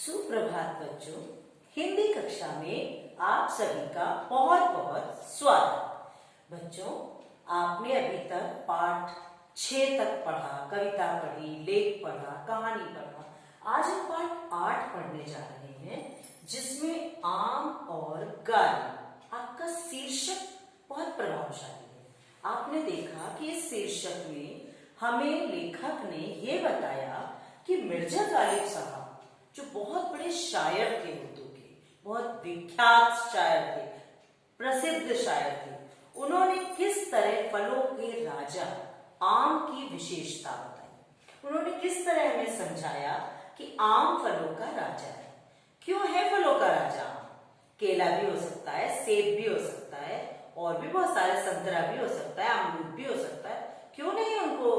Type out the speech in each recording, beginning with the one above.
सुप्रभात बच्चों, हिंदी कक्षा में आप सभी का बहुत बहुत स्वागत। बच्चों, आपने अभी तक पाठ 6 तक पढ़ा, कविता पढ़ी, लेख पढ़ा, कहानी पढ़ा। आज हम पाठ 8 पढ़ने जा रहे हैं, जिसमें आम और गाली। आपका शीर्षक बहुत प्रभावशाली है। आपने देखा कि इस शीर्षक में हमें लेखक ने ये बताया कि मिर्जा गालिब साहब जो बहुत बड़े शायर थे, उर्दू के बहुत विख्यात शायर थे, प्रसिद्ध शायर थे, उन्होंने किस तरह फलों के राजा आम की विशेषता बताई। उन्होंने किस तरह हमें समझाया कि आम फलों का राजा है। क्यों है फलों का राजा आम? केला भी हो सकता है, सेब भी हो सकता है, और भी बहुत सारे, संतरा भी हो सकता है, अमरूद भी हो सकता है। क्यों नहीं उनको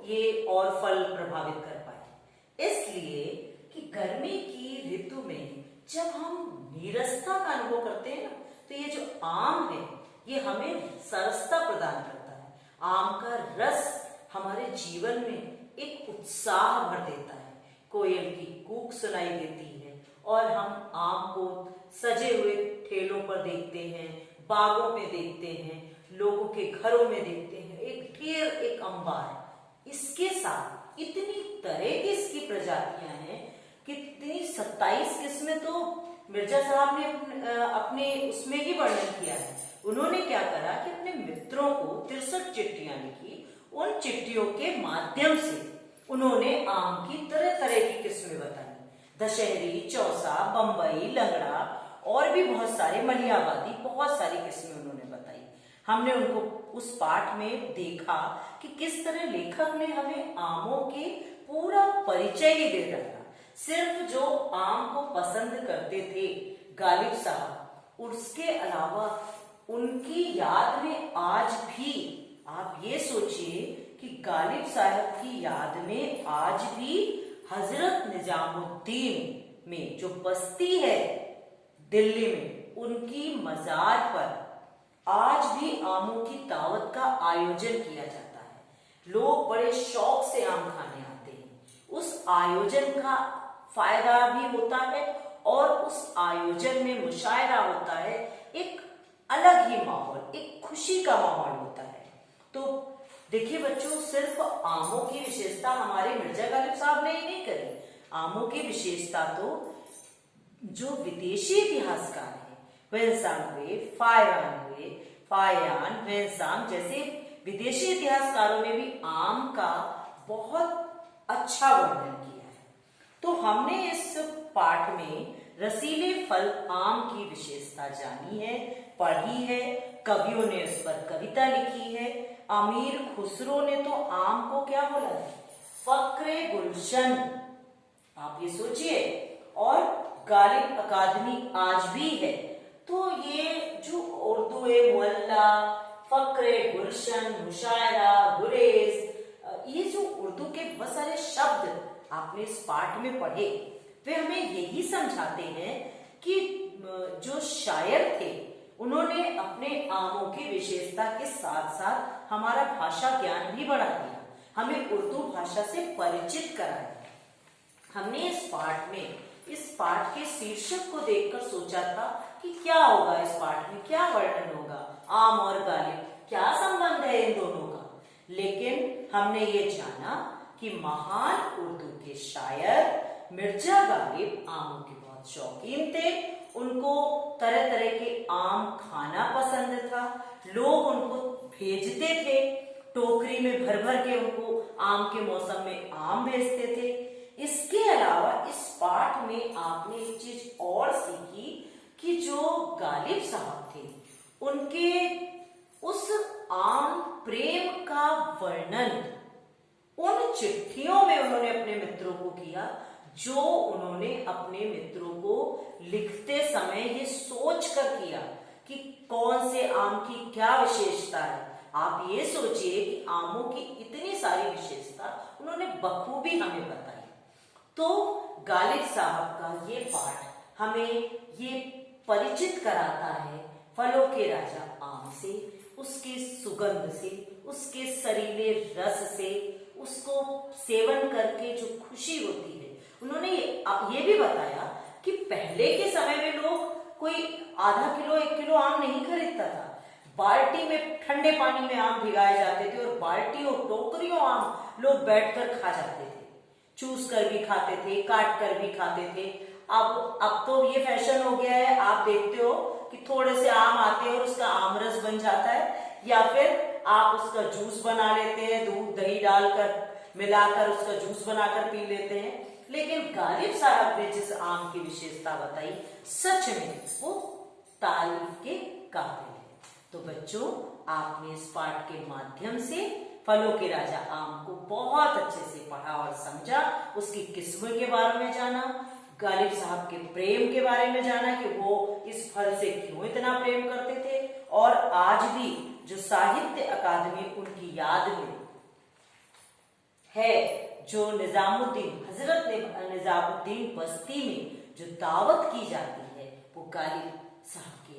ये और फल प्रभावित कर पाए? इसलिए कि गर्मी की ऋतु में जब हम नीरसता का अनुभव करते हैं ना, तो ये जो आम है ये हमें सरसता प्रदान करता है। आम का रस हमारे जीवन में एक उत्साह भर देता है। कोयल की कूक सुनाई देती है और हम आम को सजे हुए ठेलों पर देखते हैं, बागों में देखते हैं, लोगों के घरों में देखते हैं, एक ढेर, एक अंबार। इसके साथ इतनी तरह की इसकी प्रजातियां हैं, कितनी 27 किस्में तो मिर्जा साहब ने अपने उसमें ही वर्णन किया है। उन्होंने क्या करा कि अपने मित्रों को 63 चिट्ठियां लिखी। उन चिट्ठियों के माध्यम से उन्होंने आम की तरह तरह की किस्में बताई। दशहरी, चौसा, बंबई, लंगड़ा और भी बहुत सारे, मलिहाबादी, बहुत सारी किस्में उन्होंने बताई। हमने उनको उस पाठ में देखा कि किस तरह लेखक ने हमें आमों के पूरा परिचय ही दे डाला। सिर्फ जो आम को पसंद करते थे गालिब साहब, उसके अलावा उनकी याद में आज भी, आप ये सोचिए कि गालिब साहब की याद में आज भी हजरत निजामुद्दीन में जो बस्ती है दिल्ली में, उनकी मजार पर आज भी आमों की दावत का आयोजन किया जाता है। लोग बड़े शौक से आम खाने आते हैं। उस आयोजन का फायदा भी होता है और उस आयोजन में मुशायरा होता है। एक अलग ही माहौल, एक खुशी का माहौल होता है। तो देखिए बच्चों, सिर्फ आमों की विशेषता हमारे मिर्जा गालिब साहब ने ही नहीं करी। आमों की विशेषता तो जो विदेशी इतिहासकार हैं, वेंसांग हुए, फायान, वेंसांग जैसे विदेशी इतिहासकारों ने भी आम का बहुत अच्छा वर्णन किया है। तो हमने इस पाठ में रसीले फल आम की विशेषता जानी है, पढ़ी है। कवियों ने उस पर कविता लिखी है। अमीर खुसरो ने तो आम को क्या बोला है? फक्रे गुलशन। आप ये सोचिए, और गालिब अकादमी आज भी है। तो ये जो उर्दू मुअल्ला, फक्रे गुलशन, मुशायरा, गुरेज, ये जो उर्दू के बहुत सारे शब्द आपने इस पाठ में पढ़े, वे हमें यही समझाते हैं कि जो शायर थे उन्होंने अपने आमों की विशेषता के साथ साथ हमारा भाषा ज्ञान भी बढ़ा दिया, हमें उर्दू भाषा से परिचित कराया। हमने इस पाठ के शीर्षक को देखकर सोचा था कि क्या होगा इस पाठ में, क्या वर्णन होगा, आम और गालिब, क्या संबंध है इन दोनों का। लेकिन हमने ये जाना कि महान उर्दू के शायर मिर्जा गालिब आमों के बहुत शौकीन थे। उनको तरह तरह के आम खाना पसंद था। लोग उनको भेजते थे, टोकरी में भर भर के उनको आम के मौसम में आम भेजते थे। इसके अलावा इस पाठ में आपने एक चीज और सीखी कि जो गालिब साहब थे, उनके उस आम प्रेम का वर्णन उन चिट्ठियों में उन्होंने अपने मित्रों को किया, जो उन्होंने अपने मित्रों को लिखते समय ये सोच कर किया कि कौन से आम की क्या विशेषता है। आप ये सोचिए कि आमों की इतनी सारी विशेषता उन्होंने बखूबी हमें बताई। तो गालिब साहब का ये पाठ हमें ये परिचित कराता है फलों के राजा आम से, उसके सुगंध से, उसके सरीले रस से, उसको सेवन करके जो खुशी होती है, उन्होंने ये भी बताया कि पहले के समय में लोग कोई आधा किलो 1 किलो आम नहीं खरीदता था, बाल्टी में ठंडे पानी में आम भिगाए जाते थे और बाल्टियों टोकरियों आम लोग बैठकर खा जाते थे, चूस कर भी खाते थे, काट कर भी खाते थे। अब तो ये फैशन हो गया है, आप देखते हो कि थोड़े से आम आते हैं और उसका आमरस बन जाता है, या फिर आप उसका जूस बना लेते हैं, दूध दही डालकर मिलाकर उसका जूस बनाकर पी लेते हैं। लेकिन गालिब साहब ने जिस आम की विशेषता बताई, सच में वो तारीफ के काबिल है। तो बच्चों, आपने इस पाठ के माध्यम से फलों के राजा आम को बहुत अच्छे से पढ़ा और समझा, उसकी किस्मों के बारे में जाना, गालिब साहब के प्रेम के बारे में जाना कि वो इस फल से क्यों इतना प्रेम करते थे, और आज भी जो साहित्य अकादमी उनकी याद में है, जो निजामुद्दीन हजरत निजामुद्दीन बस्ती में जो दावत की जाती है, वो गालिब साहब की